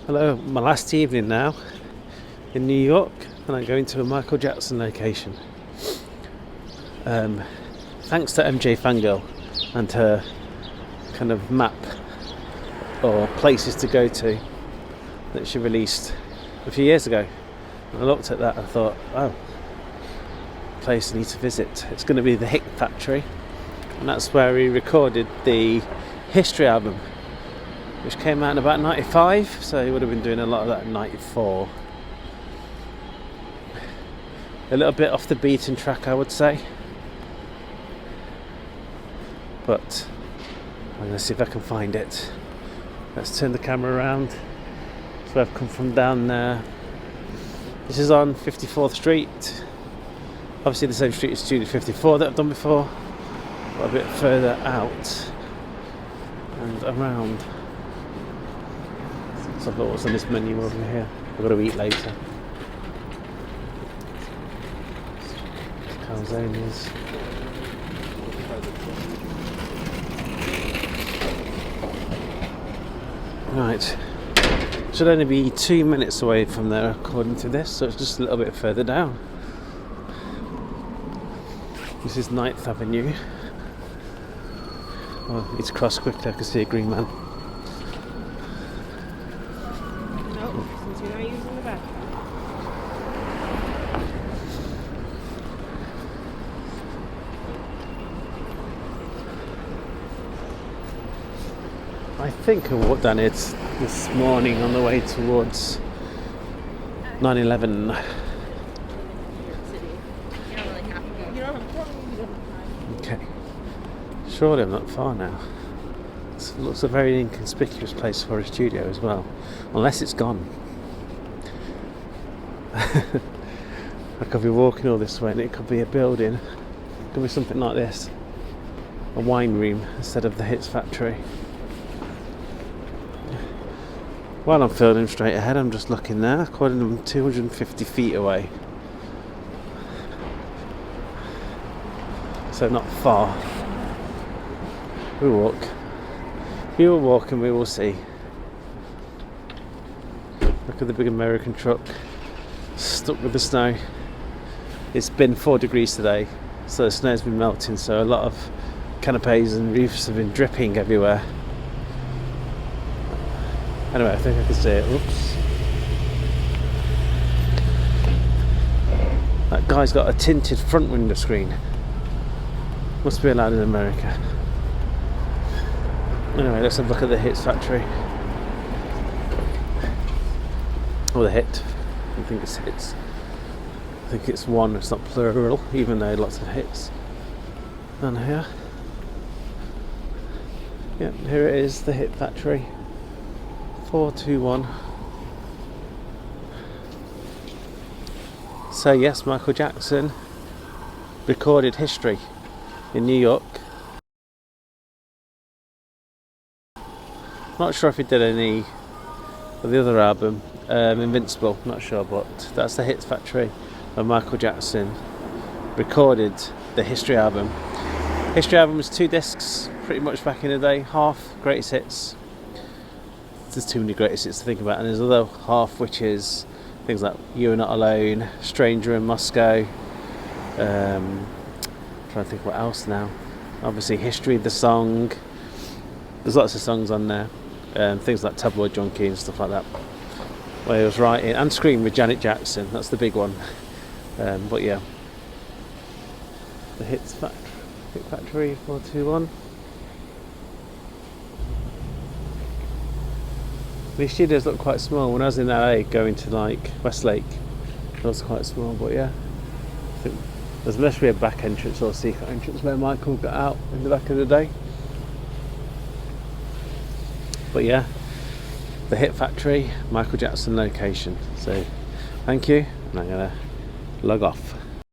Hello, my last evening now in New York, and I'm going to a Michael Jackson location. Thanks to MJ Fangirl and her kind of map or places to go to that she released a few years ago. And I looked at that and thought, oh, place I need to visit. It's going to be the Hit Factory, and that's where he recorded the History album, which came out in about 95, so he would have been doing a lot of that in 94. A little bit off the beaten track, I would say, but I'm going to see if I can find it. Let's turn the camera around. So I've come from down there. This is on 54th Street, obviously the same street as Studio 54 that I've done before, but a bit further out and around. So I've got what's on this menu over here. I've got to eat later. Calzones. Right. Should only be 2 minutes away from there according to this, so it's just a little bit further down. This is 9th Avenue. Oh, I need to cross quickly, I can see a green man. No, since you're not using the bathroom. I think I walked down it this morning on the way towards 9/11. Okay. Surely I'm not far now. It looks a very inconspicuous place for a studio as well. Unless it's gone. I could be walking all this way and it could be a building. It could be something like this. A wine room instead of the Hits Factory. While I'm filming straight ahead, I'm just looking there. According to them, 250 feet away. So not far. We walk. We will walk and we will see. Look at the big American truck stuck with the snow. It's been 4 degrees today, so the snow's been melting, so a lot of canapes and roofs have been dripping everywhere. Anyway, I think I can see it. Oops. That guy's got a tinted front window screen. Must be allowed in America. Anyway, let's have a look at the Hits Factory. Or the Hit. I think it's Hits. I think it's one, it's not plural, even though lots of hits. And here. Yep, here it is, the Hit Factory. 421. So yes, Michael Jackson recorded History in New York. Not sure if he did any of the other album, Invincible, not sure, but that's the Hits Factory where Michael Jackson recorded the History album. History album was 2 discs, pretty much back in the day, half greatest hits. There's too many greatest hits to think about, and there's other half which is things like You Are Not Alone, Stranger in Moscow, trying to think what else now, obviously History, the song, there's lots of songs on there, things like Tabloid Junkie and stuff like that, where he was writing, and Scream with Janet Jackson, that's the big one. But yeah, the Hit Factory 421. These studios look quite small. When I was in LA going to like Westlake, it was quite small, but yeah, I think there's literally a back entrance or a secret entrance where Michael got out in the back of the day. But yeah, the Hit Factory, Michael Jackson location. So thank you, and I'm gonna log off.